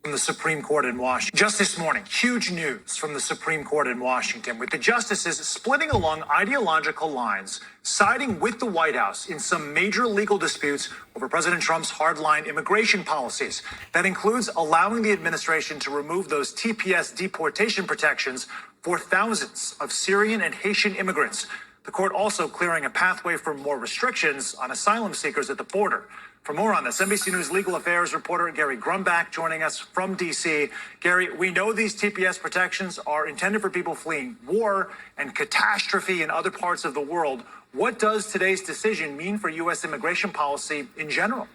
From the Supreme Court in Washington. Just this morning, huge news from the Supreme Court in Washington, with the justices splitting along ideological lines, siding with the White House in some major legal disputes over President Trump's hardline immigration policies. That includes allowing the administration to remove those TPS deportation protections for thousands of Syrian and Haitian immigrants. The court also clearing a pathway for more restrictions on asylum seekers at the border. For more on this, NBC News legal affairs reporter Gary Grumbach joining us from D.C. Gary, we know these TPS protections are intended for people fleeing war and catastrophe in other parts of the world. What does today's decision mean for U.S. immigration policy in general?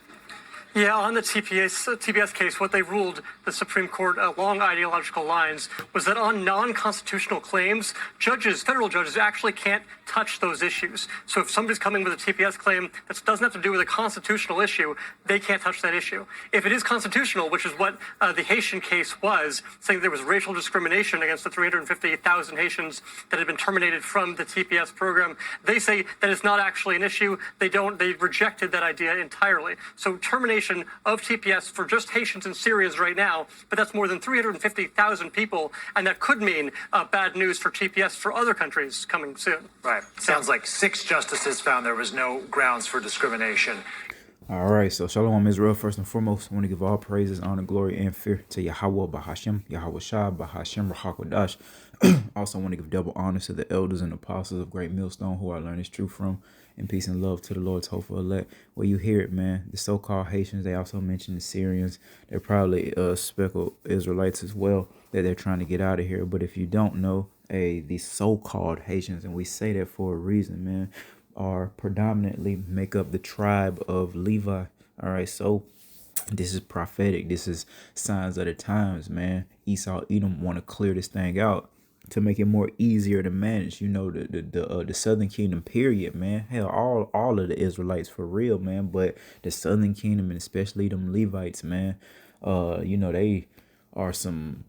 Yeah, on the TPS case, what they ruled, the Supreme Court, along ideological lines, was that on non-constitutional claims, federal judges actually can't touch those issues. So if somebody's coming with a TPS claim that doesn't have to do with a constitutional issue, they can't touch that issue. If it is constitutional, which is what the Haitian case was, saying there was racial discrimination against the 350,000 Haitians that had been terminated from the TPS program, they say that it's not actually an issue. They rejected that idea entirely. So termination of TPS for just Haitians and Syrians right now, but that's more than 350,000 people, and that could mean bad news for TPS for other countries coming soon. Right. Sounds like 6 justices found there was no grounds for discrimination. All right, so Shalom Israel. First and foremost, I want to give all praises, honor, glory, and fear to Yahweh Bahashem, Yahweh Shah, Bahashem, Rahakwadash. Also want to give double honor to the elders and apostles of Great Millstone who I learned this truth from, and peace and love to the Lord's hopeful elect. Well, you hear it, man. The so-called Haitians, they also mentioned the Syrians. They're probably speckled Israelites as well that they're trying to get out of here. But if you don't know, the so-called Haitians, and we say that for a reason, man, are predominantly make up the tribe of Levi. All right, so this is prophetic. This is signs of the times, man. Esau, Edom want to clear this thing out to make it more easier to manage. You know, the Southern Kingdom, period, man. Hell, all of the Israelites for real, man. But the Southern Kingdom, and especially them Levites, man. You know, they are some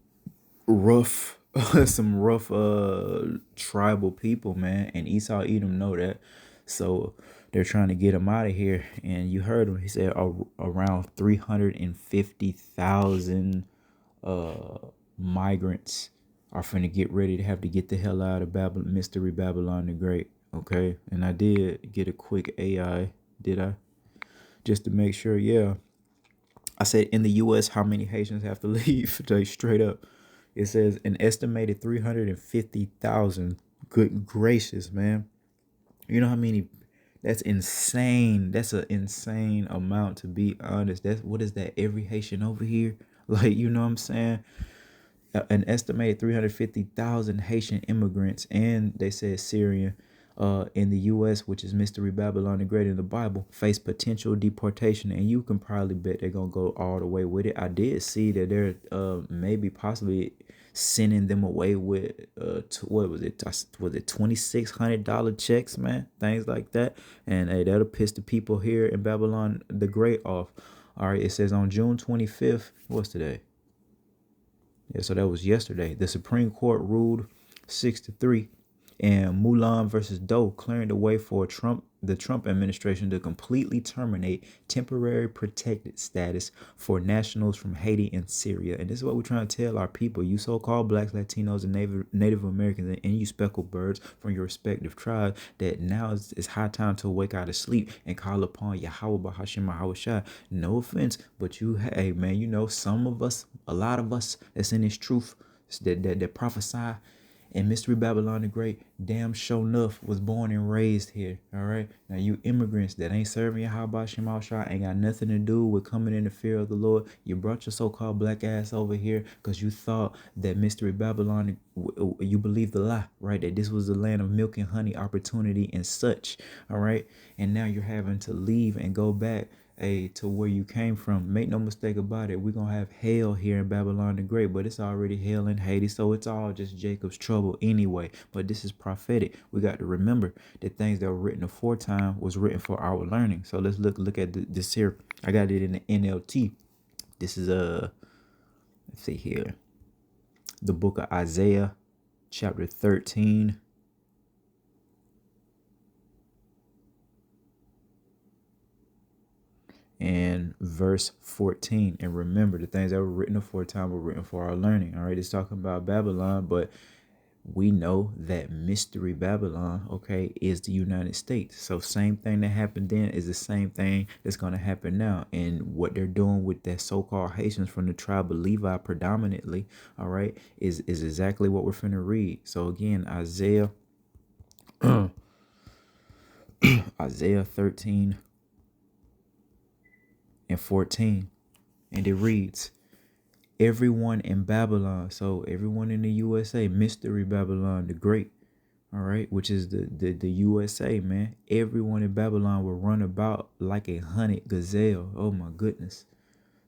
rough tribal people, man. And Esau, Edom know that. So they're trying to get him out of here. And you heard him. He said around 350,000 migrants are finna get ready to have to get the hell out of Mystery Babylon the Great. Okay. And I did get a quick AI, did I? Just to make sure, yeah. I said in the U.S., how many Haitians have to leave? Straight up. It says an estimated 350,000. Good gracious, man. You know how many? That's insane. That's an insane amount, to be honest. What is that? Every Haitian over here? Like, you know what I'm saying? An estimated 350,000 Haitian immigrants, and they said Syrian, in the U.S., which is Mystery Babylon the Great in the Bible, face potential deportation, and you can probably bet they're gonna go all the way with it. I did see that they're maybe possibly sending them away with what was it $2,600 checks, man, things like that, and hey, that'll piss the people here in Babylon the Great off. All right, it says on June 25th, what's today? Yeah, so that was yesterday. The Supreme Court ruled 6-3 and Mulan versus Doe, clearing the way for the Trump administration to completely terminate temporary protected status for nationals from Haiti and Syria. And this is what we're trying to tell our people, you so-called blacks, Latinos, and Native Americans, and you speckled birds from your respective tribes, that now it's high time to wake out of sleep and call upon Yahweh Bahashem Yahweh Shai. No offense, but hey, man, you know, some of us, a lot of us that's in this truth, that prophesy, and Mystery Babylon the Great, damn sure enough, was born and raised here. All right. Now, you immigrants that ain't serving Yahweh Shema Shah, ain't got nothing to do with coming in the fear of the Lord. You brought your so-called black ass over here because you thought that Mystery Babylon, you believed the lie, right? That this was the land of milk and honey, opportunity and such. All right. And now you're having to leave and go back to where you came from. Make no mistake about it, we're gonna have hell here in Babylon the Great, but it's already hell in Haiti, so it's all just Jacob's trouble anyway. But this is prophetic. We got to remember that things that were written aforetime was written for our learning. So let's look at this here. I got it in the NLT. This is let's see here, the book of Isaiah, chapter 13. and verse 14. And remember, the things that were written aforetime were written for our learning. All right, it's talking about Babylon, but we know that mystery Babylon, okay, is the United States. So same thing that happened then is the same thing that's going to happen now. And what they're doing with that so-called Haitians from the tribe of Levi predominantly, all right, is exactly what we're finna read. So again, Isaiah 13 and 14. And it reads, everyone in Babylon, so everyone in the USA, mystery Babylon the Great, all right, which is the USA, man. Everyone in Babylon will run about like a hunted gazelle. Oh my goodness.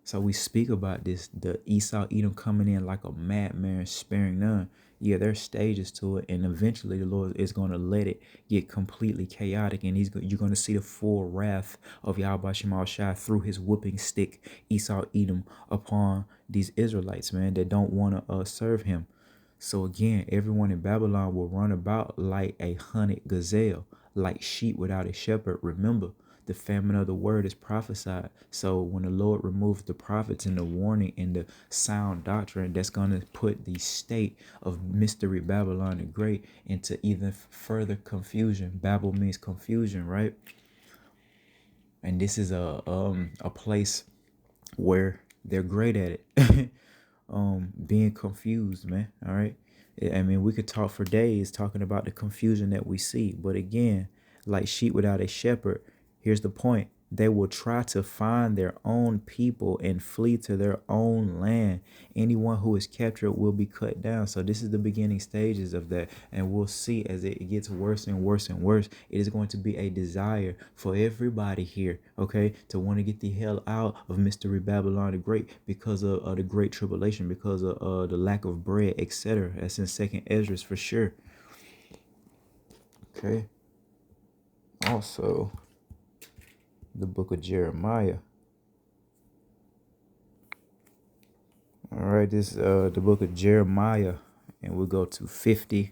So we speak about this, the Esau Edom coming in like a madman, sparing none. Yeah, there's stages to it, and eventually the Lord is going to let it get completely chaotic, and you're going to see the full wrath of Yahweh Shema Shai through his whooping stick, Esau Edom, upon these Israelites, man, that don't want to serve him. So again, everyone in Babylon will run about like a hunted gazelle, like sheep without a shepherd. Remember, the famine of the word is prophesied. So when the Lord removes the prophets and the warning and the sound doctrine, that's going to put the state of mystery Babylon the Great into even further confusion. Babel means confusion, right? And this is a place where they're great at it. Being confused, man. All right. I mean, we could talk for days talking about the confusion that we see, but again, like sheep without a shepherd, here's the point: they will try to find their own people and flee to their own land. Anyone who is captured will be cut down. So this is the beginning stages of that, and we'll see as it gets worse and worse and worse. It is going to be a desire for everybody here, okay, to want to get the hell out of mystery Babylon the Great because of the great tribulation, because of the lack of bread, etc. That's in Second Ezra for sure. Okay. Also, the book of Jeremiah. All right, this the book of Jeremiah, and we'll go to 50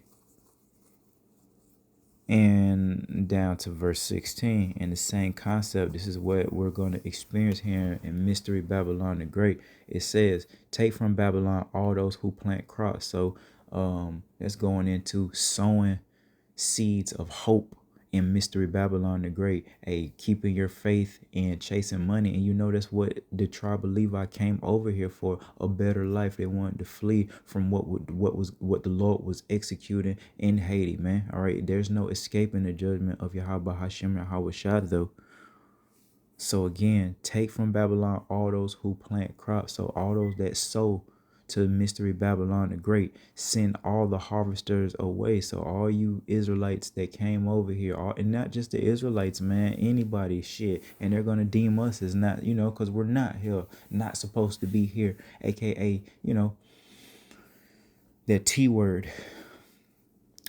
and down to verse 16. And the same concept, this is what we're going to experience here in mystery Babylon the Great. It says, take from Babylon all those who plant crops. So that's going into sowing seeds of hope in mystery Babylon the Great, keeping your faith and chasing money. And you know that's what the tribe of Levi came over here for, a better life. They wanted to flee from what the Lord was executing in Haiti, man. All right, there's no escaping the judgment of Yahweh Hashem Yahweh Shai, though. So again, take from Babylon all those who plant crops. So all those that sow to mystery Babylon the Great, send all the harvesters away. So all you Israelites that came over here, and not just the Israelites, man, anybody, shit, and they're gonna deem us as not, because we're not here, not supposed to be here, aka, that T word.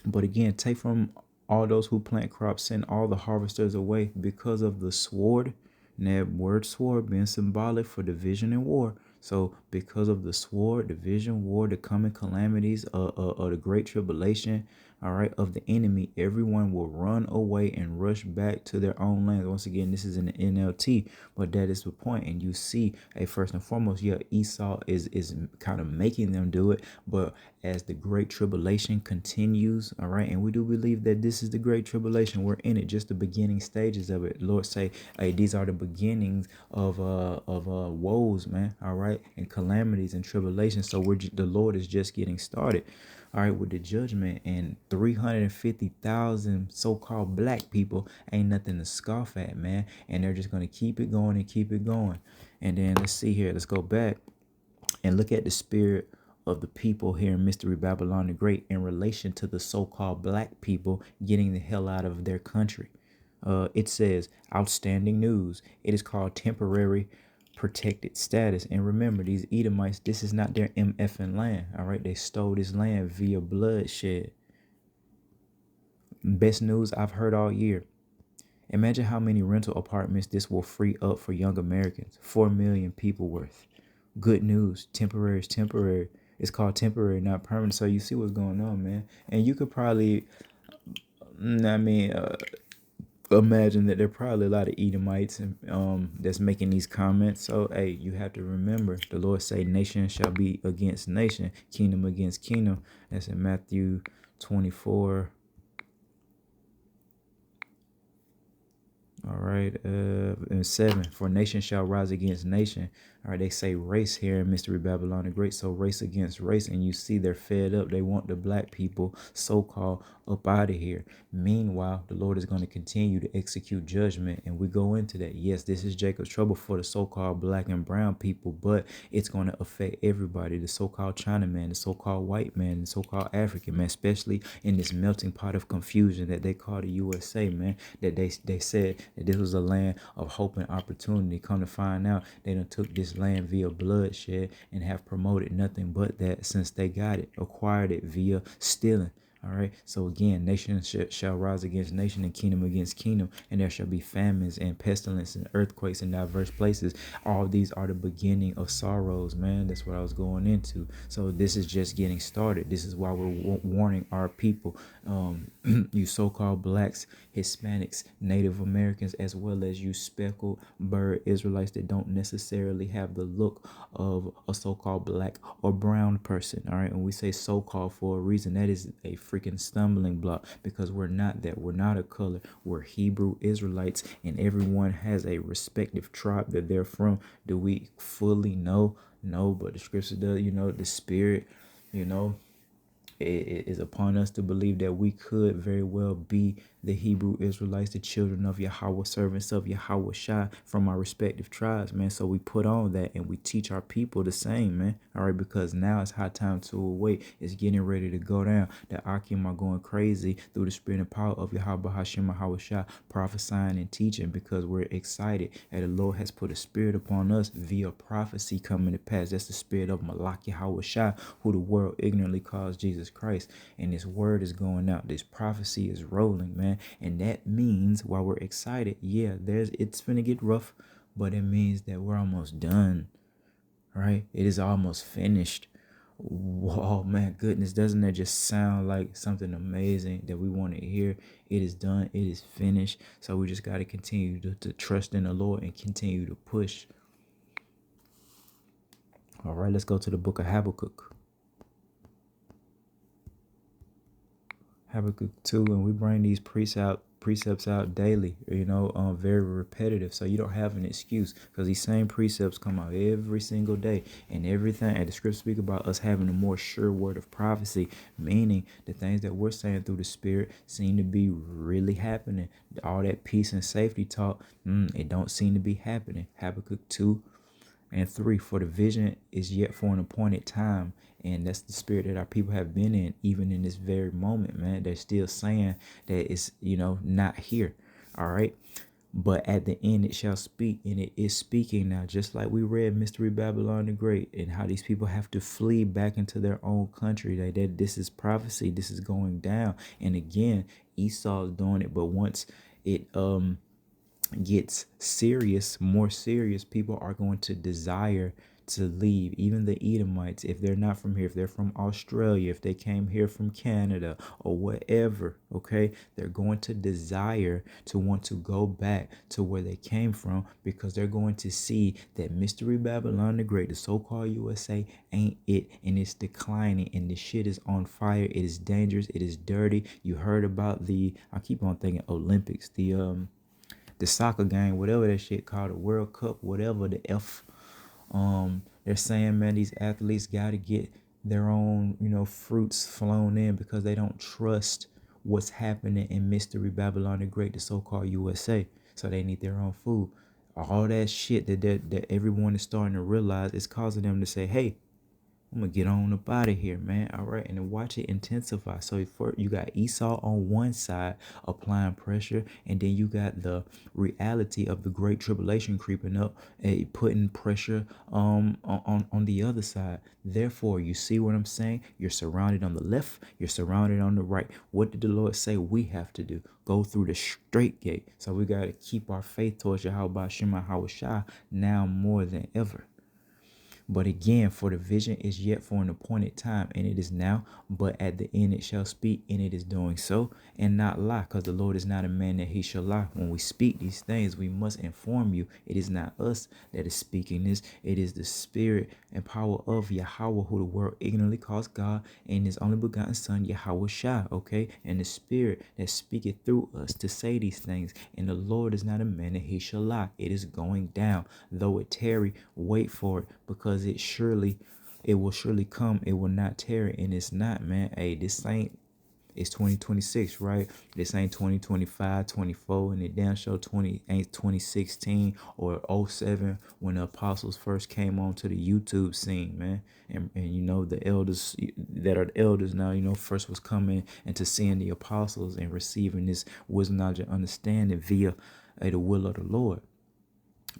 But again, take from all those who plant crops, send all the harvesters away because of the sword. And that word sword being symbolic for division and war. So because of the sword, division, war, the coming calamities of the great tribulation, all right, of the enemy, everyone will run away and rush back to their own lands. Once again, this is in the NLT, but that is the point. And you see, first and foremost, yeah, Esau is kind of making them do it. But as the great tribulation continues, all right, and we do believe that this is the great tribulation. We're in it, just the beginning stages of it. Lord say, hey, these are the beginnings of woes, man, all right, and calamities and tribulations. So the Lord is just getting started, all right, with the judgment. And 350,000 so-called black people ain't nothing to scoff at, man. And they're just going to keep it going and keep it going. And then let's see here. Let's go back and look at the spirit of the people here in mystery Babylon the Great in relation to the so-called black people getting the hell out of their country. It says, outstanding news. It is called temporary protected status. And remember, these Edomites, this is not their MFN land. All right, they stole this land via bloodshed. Best news I've heard all year. Imagine how many rental apartments this will free up for young Americans. 4 million people worth. Good news. Temporary is temporary. It's called temporary, not permanent. So you see what's going on, man. And you could probably, imagine that there are probably a lot of Edomites and that's making these comments. So hey, you have to remember the Lord say nation shall be against nation, kingdom against kingdom. That's in Matthew 24. All right, and 7, for nation shall rise against nation. All right, they say race here in Mystery Babylon the Great. So race against race, and you see they're fed up. They want the black people, so-called, up out of here. Meanwhile, the Lord is going to continue to execute judgment, and we go into that. Yes, this is Jacob's trouble for the so-called black and brown people, but it's going to affect everybody, the so-called Chinaman, the so-called white man, the so-called African man, especially in this melting pot of confusion that they call the USA, man, that they said that this was a land of hope and opportunity. Come to find out, they done took this land via bloodshed and have promoted nothing but that since they got it, acquired it via stealing. All right. So again, nation shall rise against nation and kingdom against kingdom, and there shall be famines and pestilence and earthquakes in diverse places. All of these are the beginning of sorrows, man. That's what I was going into. So this is just getting started. This is why we're warning our people, you so-called blacks, Hispanics, Native Americans, as well as you speckled bird Israelites that don't necessarily have the look of a so-called black or brown person. All right. And we say so-called for a reason. That is a freaking stumbling block, because we're not that. We're not a color. We're Hebrew Israelites, and everyone has a respective tribe that they're from. Do we fully know? No, but the scripture does. The spirit, it is upon us to believe that we could very well be the Hebrew Israelites, the children of Yahweh, servants of Yahweh Shai from our respective tribes, man. So we put on that and we teach our people the same, man. All right, because now it's high time to await. It's getting ready to go down. The Akim are going crazy through the spirit and power of Yahweh Hashem Yahweh Shai, prophesying and teaching, because we're excited and the Lord has put a spirit upon us via prophecy coming to pass. That's the spirit of Malak Yahweh Shai, who the world ignorantly calls Jesus Christ. And this word is going out. This prophecy is rolling, man. And that means, while we're excited, yeah, it's gonna get rough, but it means that we're almost done, right? It is almost finished. Oh man, goodness, doesn't that just sound like something amazing that we want to hear? It is done. It is finished. So we just got to continue to trust in the Lord and continue to push. All right, let's go to the book of Habakkuk. Habakkuk 2, and we bring these precepts out daily, very repetitive, so you don't have an excuse, because these same precepts come out every single day, and everything, and the scriptures speak about us having a more sure word of prophecy, meaning the things that we're saying through the spirit seem to be really happening. All that peace and safety talk, it don't seem to be happening. Habakkuk 2 and 3, for the vision is yet for an appointed time. And that's the spirit that our people have been in, even in this very moment, man. They're still saying that it's, not here. All right. But at the end it shall speak, and it is speaking now, just like we read Mystery Babylon the Great, and how these people have to flee back into their own country. That this is prophecy. This is going down. And again, Esau is doing it. But once it gets more serious, people are going to desire to leave. Even the Edomites, if they're not from here, if they're from Australia, if they came here from Canada or whatever, okay, they're going to desire to want to go back to where they came from, because they're going to see that Mystery Babylon the Great, the so-called USA, ain't it, and it's declining, and the shit is on fire. It is dangerous. It is dirty. You heard about I keep on thinking Olympics, the soccer game, whatever that shit called, the World Cup, whatever the F. They're saying, man, these athletes got to get their own, fruits flown in, because they don't trust what's happening in Mystery Babylon the Great, the so-called USA. So they need their own food. All that shit that everyone is starting to realize is causing them to say, hey, I'm gonna get on up out of here, man. All right, and then watch it intensify. So you got Esau on one side applying pressure, and then you got the reality of the great tribulation creeping up, putting pressure on the other side. Therefore, you see what I'm saying? You're surrounded on the left, you're surrounded on the right. What did the Lord say we have to do? Go through the straight gate. So we gotta keep our faith towards Yahweh Shema Hawashah now more than ever. But again, for the vision is yet for an appointed time, and it is now, but at the end it shall speak, and it is doing so, and not lie, because the Lord is not a man that he shall lie. When we speak these things, we must inform you. It is not us that is speaking this, it is the spirit and power of Yahweh, who the world ignorantly calls God, and his only begotten Son, Yahweh Shai, okay? And the spirit that speaketh through us to say these things. And the Lord is not a man that he shall lie. It is going down. Though it tarry, wait for it, because it will surely come. It will not tarry, and it's not, man. Hey, this ain't, it's 2026, right? This ain't 2025, 24, and it damn sure ain't 2016 or '07 when the apostles first came onto the YouTube scene, man. And you know, the elders that are the elders now, you know, first was coming into seeing the apostles and receiving this wisdom, knowledge, and understanding via the will of the Lord.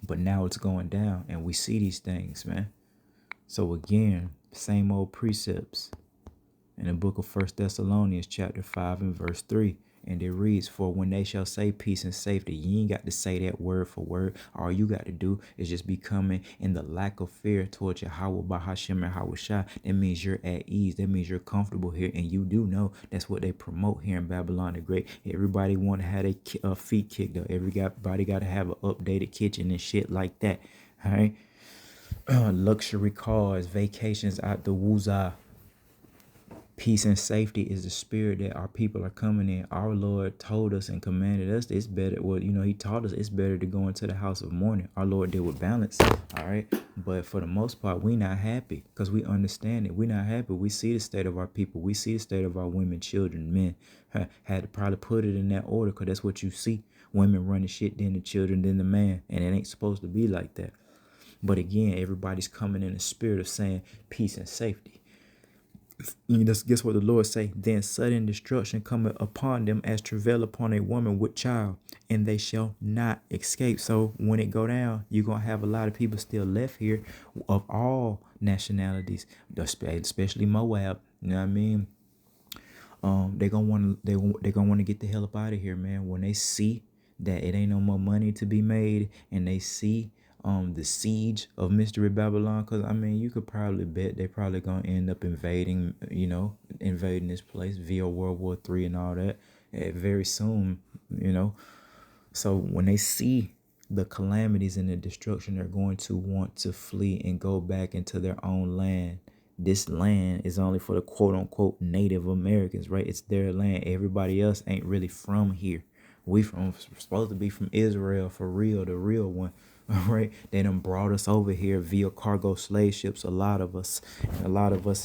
But now it's going down, and we see these things, man. So again, same old precepts in the book of First Thessalonians chapter 5 and verse 3. And it reads, for when they shall say peace and safety, you ain't got to say that word for word. All you got to do is just be coming in the lack of fear towards Yahweh by Hashem and Hawashah. That means you're at ease. That means you're comfortable here. And you do know that's what they promote here in Babylon the Great. Everybody want to have their feet kicked up. Everybody got to have an updated kitchen and shit like that. All right. Luxury cars, vacations out the woozah. Peace and safety is the spirit that our people are coming in. Our Lord told us and commanded us it's better. Well, you know, he taught us it's better to go into the house of mourning. Our Lord did with balance. All right. But for the most part, we not happy because we understand it. We not happy. We see the state of our people. We see the state of our women, children, men. Had to probably put it in that order because that's what you see. Women running shit, then the children, then the man. And it ain't supposed to be like that. But again, everybody's coming in the spirit of saying peace and safety. Guess what the Lord say? Then sudden destruction cometh upon them as travail upon a woman with child, and they shall not escape. So when it go down, you're gonna have a lot of people still left here of all nationalities, especially Moab. You know what I mean? They're gonna want to get the hell up out of here, man. When they see that it ain't no more money to be made, and they see the siege of Mystery Babylon, because I mean, you could probably bet they probably gonna end up invading this place via World War III and all that very soon, you know. So when they see the calamities and the destruction, they're going to want to flee and go back into their own land. This land is only for the quote unquote Native Americans, right? It's their land. Everybody else ain't really from here. We're supposed to be from Israel for real, the real one. All right. They done brought us over here via cargo slave ships. A lot of us,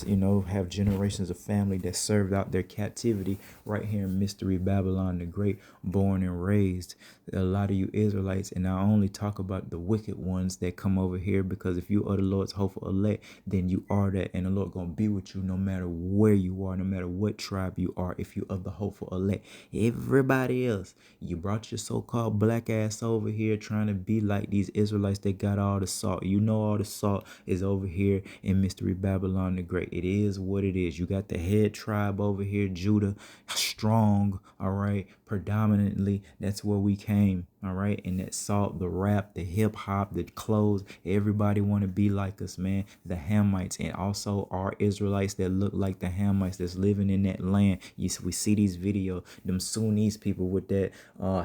you know, have generations of family that served out their captivity right here in Mystery Babylon the Great, born and raised. A lot of you Israelites, and I only talk about the wicked ones that come over here, because if you are the Lord's hopeful elect, then you are that, and the Lord gonna be with you no matter where you are, no matter what tribe you are. If you are the hopeful elect, everybody else, you brought your so-called black ass over here trying to be like these Israelites that got all the salt. You know all the salt is over here in Mystery Babylon the Great. It is what it is. You got the head tribe over here, Judah, strong, all right, predominantly. That's where we came, all right, and that salt, the rap, the hip-hop, the clothes, everybody want to be like us, man. The Hamites, and also our Israelites that look like the Hamites that's living in that land. We see these videos, them Sunnis people with that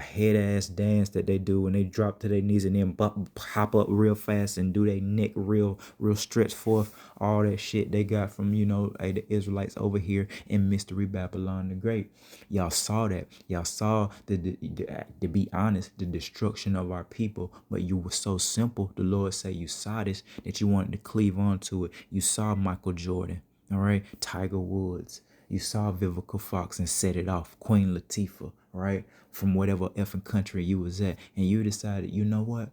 head-ass dance that they do when they drop to their knees and then hop up real fast and do their neck real stretch forth. All that shit they got from, you know, the Israelites over here in Mystery Babylon the Great. Y'all saw that. Y'all saw, to be honest, the destruction of our people. But you were so simple. The Lord said you saw this, that you wanted to cleave onto it. You saw Michael Jordan, all right, Tiger Woods. You saw Vivica Fox and set it off. Queen Latifah, right, from whatever effing country you was at. And you decided, you know what?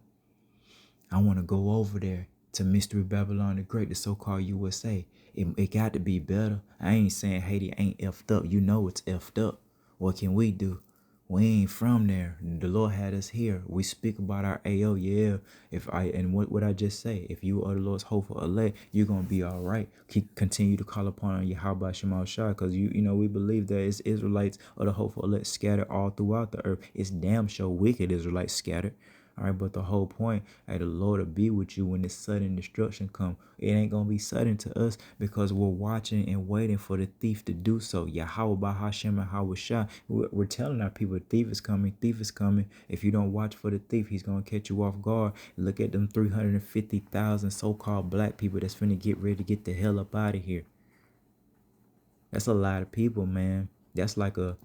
I want to go over there to Mystery Babylon the Great, the so-called USA. It got to be better. I ain't saying Haiti ain't effed up. You know it's effed up. What can we do? We ain't from there. The Lord had us here. We speak about our AO, yeah. What I just say? If you are the Lord's hopeful elect, you're gonna be all right. Continue to call upon Yahweh Shema Shah, because you know we believe that it's Israelites or the hopeful elect scattered all throughout the earth. It's damn sure wicked Israelites scattered. All right, but the whole point, hey, the Lord will be with you when this sudden destruction come. It ain't gonna be sudden to us because we're watching and waiting for the thief to do so. Yahweh Bahashem and Hawashah. We're telling our people, thief is coming, thief is coming. If you don't watch for the thief, he's gonna catch you off guard. Look at them 350,000 so-called black people that's finna get ready to get the hell up out of here. That's a lot of people, man. That's like a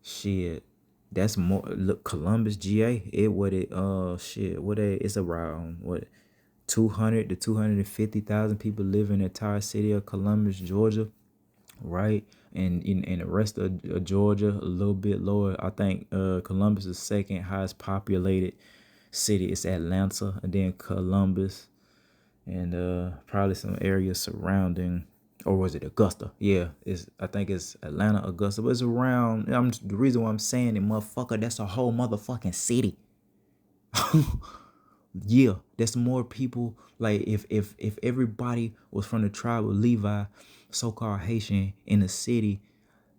shit. That's more. Look, Columbus, GA. It's around what 200 to 250,000 people live in the entire city of Columbus, Georgia, right? And in the rest of Georgia, a little bit lower. I think Columbus is second highest populated city. It's Atlanta, and then Columbus, and probably some areas surrounding, or was it Augusta? Yeah, I think it's Atlanta, Augusta, but it's around. The reason why I'm saying it, motherfucker, that's a whole motherfucking city. Yeah, that's more people. Like if everybody was from the tribe of Levi, so-called Haitian in the city,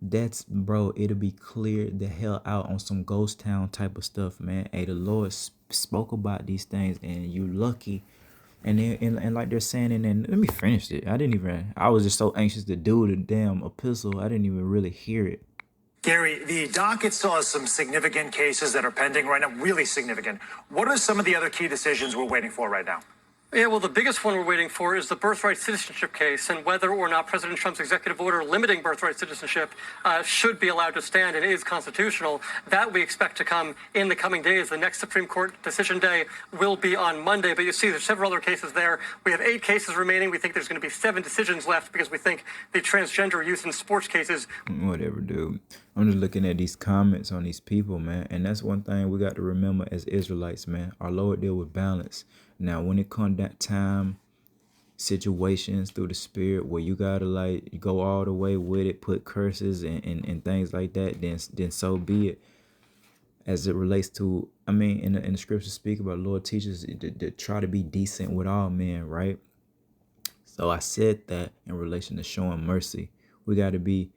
that's, bro, it'll be cleared the hell out on some ghost town type of stuff, man. Hey, the Lord spoke about these things, and you lucky. And then, and like they're saying, and then let me finish it. I was just so anxious to do the damn epistle. I didn't even really hear it. Gary, the docket still has some significant cases that are pending right now, really significant. What are some of the other key decisions we're waiting for right now? Yeah, well, the biggest one we're waiting for is the birthright citizenship case and whether or not President Trump's executive order limiting birthright citizenship should be allowed to stand and is constitutional. That we expect to come in the coming days. The next Supreme Court decision day will be on Monday, but you see there's several other cases there. We have 8 cases remaining. We think there's going to be 7 decisions left because we think the transgender youth in sports cases. Whatever, dude. I'm just looking at these comments on these people, man. And that's one thing we got to remember as Israelites, man. Our Lord deal with balance. Now, when it comes that time, situations through the spirit where you gotta like go all the way with it, put curses and things like that, then so be it. As it relates to, I mean, in the scriptures speak about, Lord teaches to try to be decent with all men, right? So I said that in relation to showing mercy. We got to be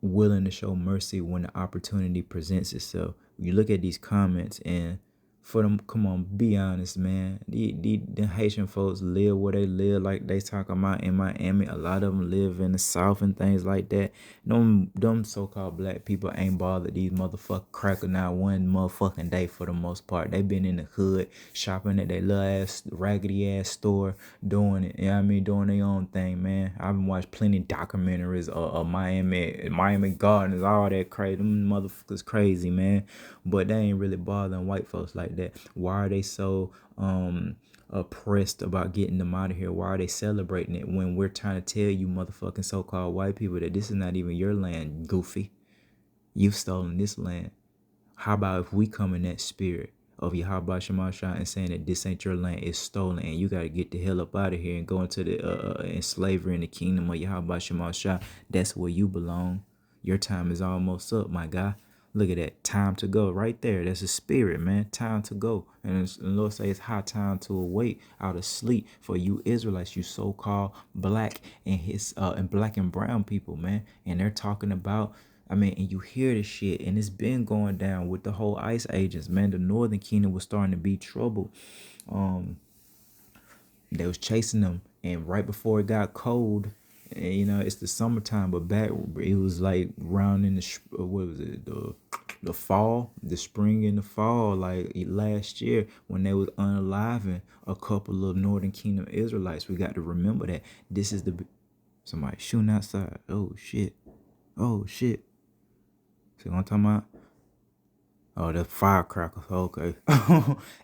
willing to show mercy when the opportunity presents itself. You look at these comments, and for them, come on, be honest, man. The Haitian folks live where they live, like they talking about in Miami. A lot of them live in the South and things like that. Them so-called black people ain't bothered these motherfucking cracker not one motherfucking day for the most part. They been in the hood shopping at their little ass raggedy ass store, doing it. You know what I mean? Doing their own thing, man. I've been watching plenty of documentaries of Miami Gardens, all that crazy. Them motherfuckers crazy, man. But they ain't really bothering white folks like that. Why are they so oppressed about getting them out of here? Why are they celebrating it when we're trying to tell you motherfucking so-called white people that this is not even your land, goofy? You've stolen this land. How about if we come in that spirit of Yahweh Shemashah and saying that this ain't your land, it's stolen, and you got to get the hell up out of here and go into the in slavery in the kingdom of Yahweh Shemashah. That's where you belong. Your time is almost up, my guy. Look at that. Time to go right there. That's a spirit, man. Time to go. And the Lord says it's high time to awake out of sleep for you Israelites, you so-called black and black and brown people, man. And they're talking about, I mean, and you hear this shit, and it's been going down with the whole ice ages, man. The northern kingdom was starting to be trouble. They was chasing them, and right before it got cold, and you know it's the summertime, but back it was like around in the what was it, the fall, the spring and the fall, like last year when they was unaliving a couple of Northern Kingdom Israelites. We got to remember that this is somebody shooting outside. Oh shit, see what I'm talking about? Oh, the firecrackers. Okay.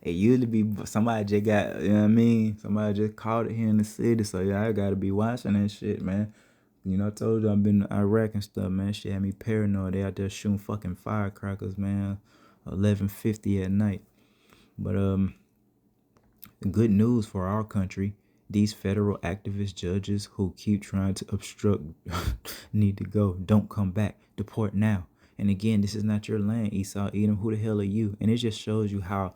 It usually be somebody just got, you know what I mean? Somebody just caught it here in the city. So, yeah, I got to be watching that shit, man. You know, I told you I've been to Iraq and stuff, man. Shit had me paranoid. They out there shooting fucking firecrackers, man. 11:50 at night. But, good news for our country. These federal activist judges who keep trying to obstruct need to go. Don't come back. Deport now. And again, this is not your land, Esau, Edom. Who the hell are you? And it just shows you how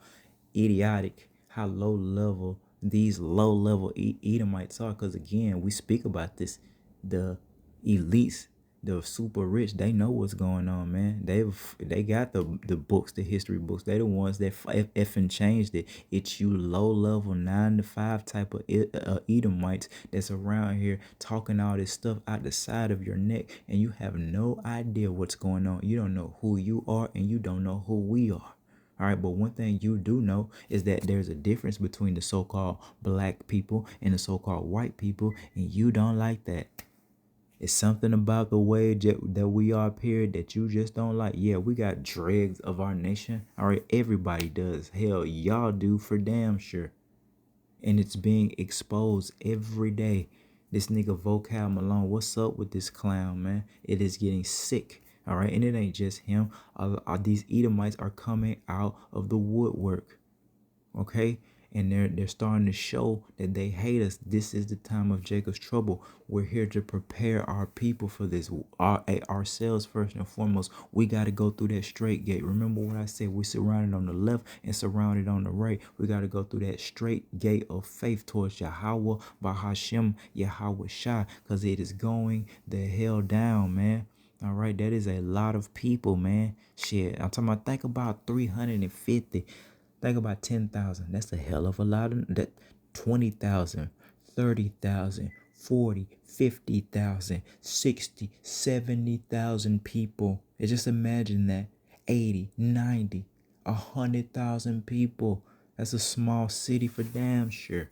idiotic, how low level these low level Edomites are. Because again, we speak about this. The elites, the super rich, they know what's going on, man. They got the books, the history books. They the ones that effing changed it. It's you low level 9 to 5 type of Edomites that's around here talking all this stuff out the side of your neck, and you have no idea what's going on. You don't know who you are, and you don't know who we are. All right, but one thing you do know is that there's a difference between the so-called black people and the so-called white people, and you don't like that. It's something about the way that we are up here that you just don't like. Yeah, we got dregs of our nation. All right, everybody does. Hell, y'all do for damn sure. And it's being exposed every day. This nigga Vocal Malone, what's up with this clown, man? It is getting sick. All right, and it ain't just him. These Edomites are coming out of the woodwork. Okay, and they're starting to show that they hate us. This is the time of Jacob's trouble. We're here to prepare our people for this, ourselves first and foremost. We got to go through that straight gate. Remember what I said? We're surrounded on the left and surrounded on the right. We got to go through that straight gate of faith towards Yahweh Bahashem Yahweh Shai, because it is going the hell down, man. All right, that is a lot of people, man. Shit, I'm talking about, think about 350. Think about 10,000. That's a hell of a lot of that. 20,000, 30,000, 40, 50,000, 60, 70,000 people. And just imagine that. 80, 90, 100,000 people. That's a small city for damn sure.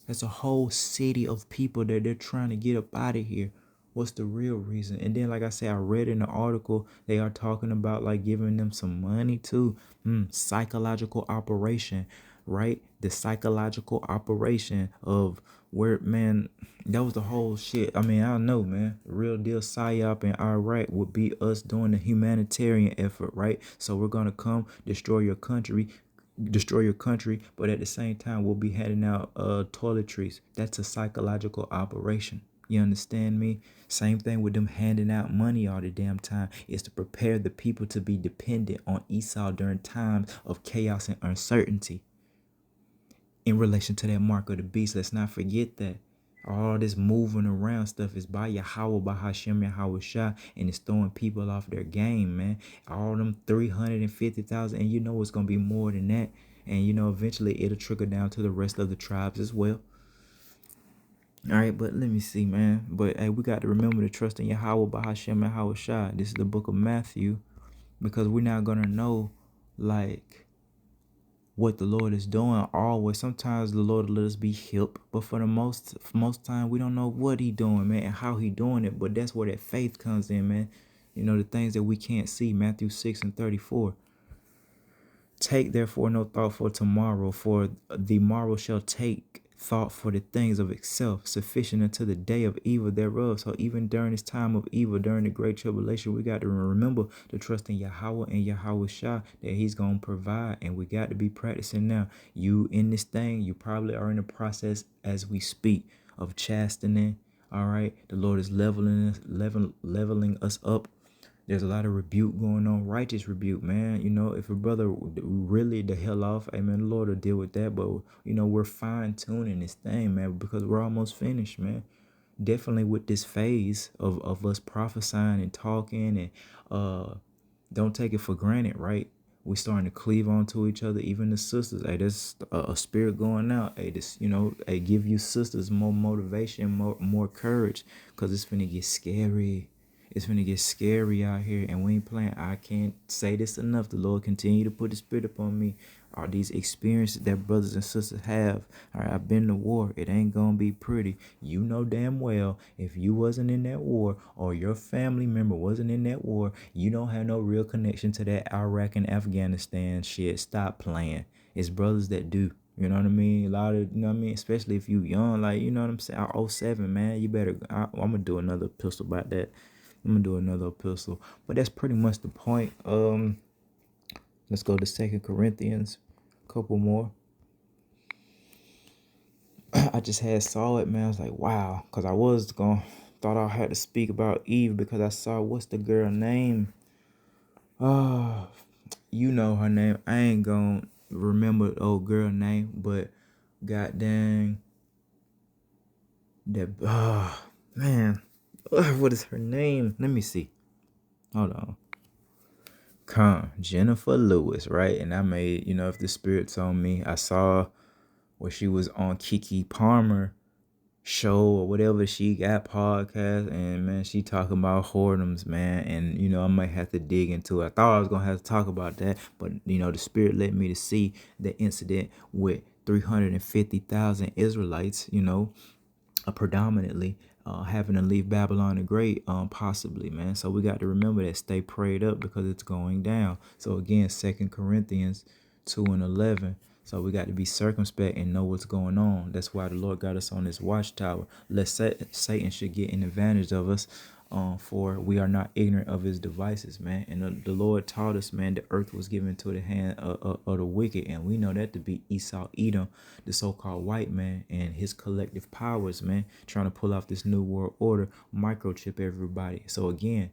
That's a whole city of people that they're trying to get up out of here. What's the real reason? And then, like I said, I read in the article, they are talking about like giving them some money too. Psychological operation, right? The psychological operation of where, man, that was the whole shit. I mean, I don't know, man. The real deal psyop in Iraq would be us doing the humanitarian effort, right? So we're gonna come destroy your country, but at the same time we'll be handing out toiletries. That's a psychological operation. You understand me? Same thing with them handing out money all the damn time, is to prepare the people to be dependent on Esau during times of chaos and uncertainty. In relation to that mark of the beast, let's not forget that all this moving around stuff is by Yahweh, by Hashem, Yahweh Shah, and it's throwing people off their game, man. All them 350,000, and you know it's going to be more than that. And, you know, eventually it'll trickle down to the rest of the tribes as well. All right, but let me see, man. But hey, we got to remember to trust in Yahweh, by Hashem, Yahweh Shah. This is the book of Matthew, because we're not going to know, like, what the Lord is doing always. Sometimes the Lord will let us be hip, but for the most time we don't know what he doing, man, and how he doing it. But that's where that faith comes in, man. You know, the things that we can't see. Matthew 6:34. Take therefore no thought for tomorrow, for the morrow shall take thought for the things of itself. Sufficient unto the day of evil thereof. So even during this time of evil, during the great tribulation, we got to remember to trust in Yahweh and Yahweh Shah, that he's going to provide. And we got to be practicing now. You in this thing, you probably are in the process as we speak of chastening. All right, the Lord is leveling us up. There's a lot of rebuke going on, righteous rebuke, man. You know, if a brother really the hell off, amen, the Lord will deal with that. But, you know, we're fine-tuning this thing, man, because we're almost finished, man. Definitely with this phase of us prophesying and talking, and don't take it for granted, right? We're starting to cleave onto each other, even the sisters. Hey, there's a spirit going out. Hey, this, you know, hey, give you sisters more motivation, more courage, because it's finna get scary. It's gonna get scary out here, and we ain't playing. I can't say this enough. The Lord continue to put the spirit upon me. All these experiences that brothers and sisters have. All right, I've been to war. It ain't gonna be pretty. You know damn well, if you wasn't in that war, or your family member wasn't in that war, you don't have no real connection to that Iraq and Afghanistan shit. Stop playing. It's brothers that do. You know what I mean? A lot of, you know what I mean? Especially if you young, like, you know what I'm saying? Oh 07, man. You better, I'm gonna do another epistle about that. I'm gonna do another epistle, but that's pretty much the point. Let's go to 2 Corinthians, a couple more. I just saw it, man. I was like, wow, because thought I had to speak about Eve, because I saw, what's the girl name? You know her name. I ain't gonna remember the old girl name, but god dang, that man. What is her name? Let me see. Hold on. Jennifer Lewis, right? And I made, if the spirit's on me, I saw where she was on Kiki Palmer show or whatever she got podcast, and man, she talking about whoredoms, man. And I might have to dig into it. I thought I was gonna have to talk about that, but the spirit led me to see the incident with 350,000 Israelites, predominantly having to leave Babylon the Great, possibly, man. So we got to remember that. Stay prayed up because it's going down. So again, 2 Corinthians 2:11. So we got to be circumspect and know what's going on. That's why the Lord got us on this watchtower. Lest Satan should get an advantage of us. For we are not ignorant of his devices, man. And the Lord taught us, man, the earth was given to the hand of the wicked. And we know that to be Esau, Edom, the so-called white man, and his collective powers, man, trying to pull off this new world order, microchip everybody. So again,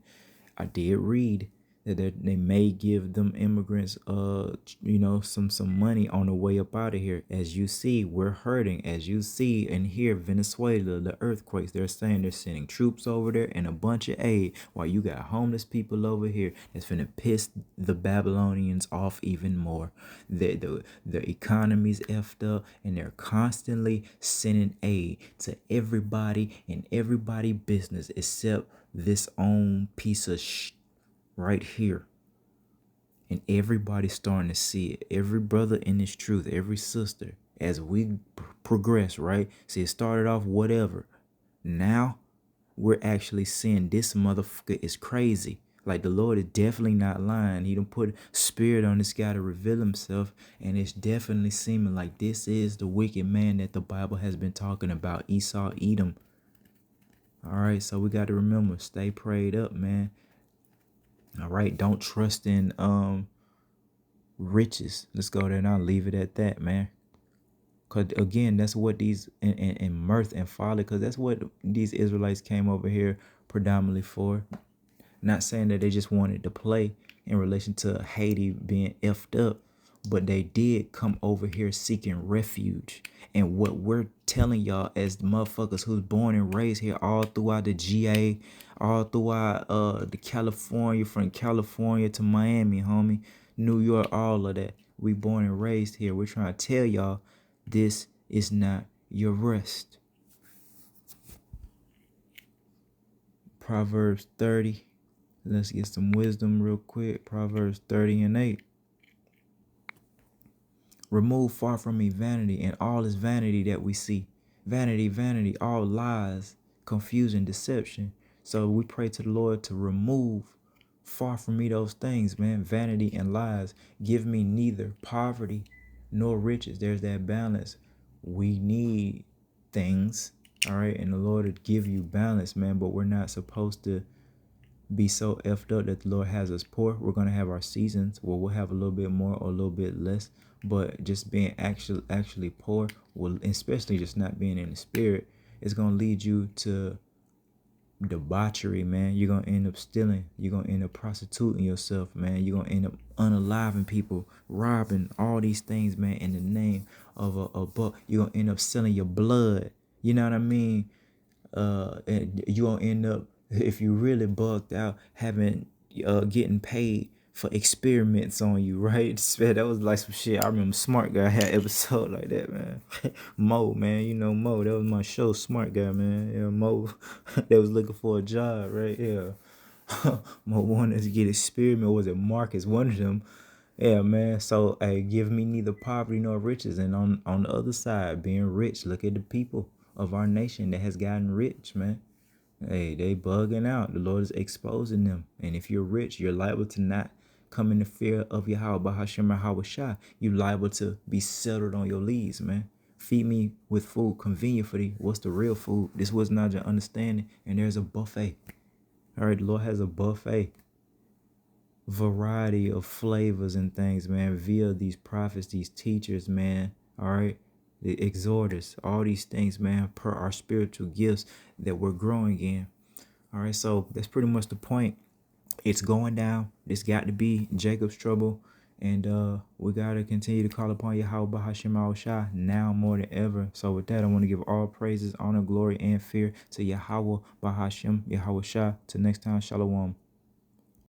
I did read that they may give them immigrants some money on the way up out of here. As you see, we're hurting. As you see and hear, Venezuela, the earthquakes, they're saying they're sending troops over there and a bunch of aid, while you got homeless people over here that's finna piss the Babylonians off even more. The economy's effed up, and they're constantly sending aid to everybody and everybody business except this own piece of right here. And everybody's starting to see it. Every brother in this truth, every sister, as we progress, right? See, it started off whatever. Now we're actually seeing this motherfucker is crazy. Like, the Lord is definitely not lying. He done put spirit on this guy to reveal himself. And it's definitely seeming like this is the wicked man that the Bible has been talking about. Esau, Edom. All right, so we got to remember, stay prayed up, man. All right, don't trust in riches. Let's go there and I'll leave it at that, man. Because again, that's what these in mirth and folly, because that's what these Israelites came over here predominantly for. Not saying that they just wanted to play in relation to Haiti being effed up, but they did come over here seeking refuge. And what we're telling y'all as the motherfuckers who's born and raised here all throughout the GA, all throughout the California, from California to Miami, homie, New York, all of that. We born and raised here. We're trying to tell y'all this is not your rest. Proverbs 30. Let's get some wisdom real quick. Proverbs 30:8. Remove far from me vanity, and all is vanity that we see. Vanity, vanity, all lies, confusion, deception. So we pray to the Lord to remove far from me those things, man. Vanity and lies. Give me neither poverty nor riches. There's that balance. We need things, all right? And the Lord will give you balance, man. But we're not supposed to be so effed up that the Lord has us poor. We're going to have our seasons where we'll have a little bit more or a little bit less. But just being actually poor, will, especially just not being in the spirit, is going to lead you to debauchery, man. You're going to end up stealing. You're going to end up prostituting yourself, man. You're going to end up unaliving people, robbing, all these things, man, in the name of a buck. You're going to end up selling your blood. You know what I mean? And you're going to end up, if you really bugged out, getting paid for experiments on you, right? That was like some shit. I remember Smart Guy had an episode like that, man. Mo, man, Mo. That was my show, Smart Guy, man. Yeah, Mo, that was looking for a job, right? Yeah. Mo wanted to get experiment. Was it Marcus? One of them. Yeah, man. So, hey, give me neither poverty nor riches. And on the other side, being rich, look at the people of our nation that has gotten rich, man. Hey, they bugging out. The Lord is exposing them. And if you're rich, you're liable to not come in the fear of Yahweh, Bahashem, Yahweh. You're liable to be settled on your leads, man. Feed me with food convenient for thee. What's the real food? This was not your understanding. And there's a buffet. All right, the Lord has a buffet. Variety of flavors and things, man, via these prophets, these teachers, man. All right. The exhorters, all these things, man, per our spiritual gifts that we're growing in. All right, so that's pretty much the point. It's going down. It's got to be Jacob's trouble. And we gotta continue to call upon Yahweh Bahashim Al Shah now more than ever. So with that, I want to give all praises, honor, glory, and fear to Yahweh Bahashim, Yahweh Shah. Till next time, Shalom.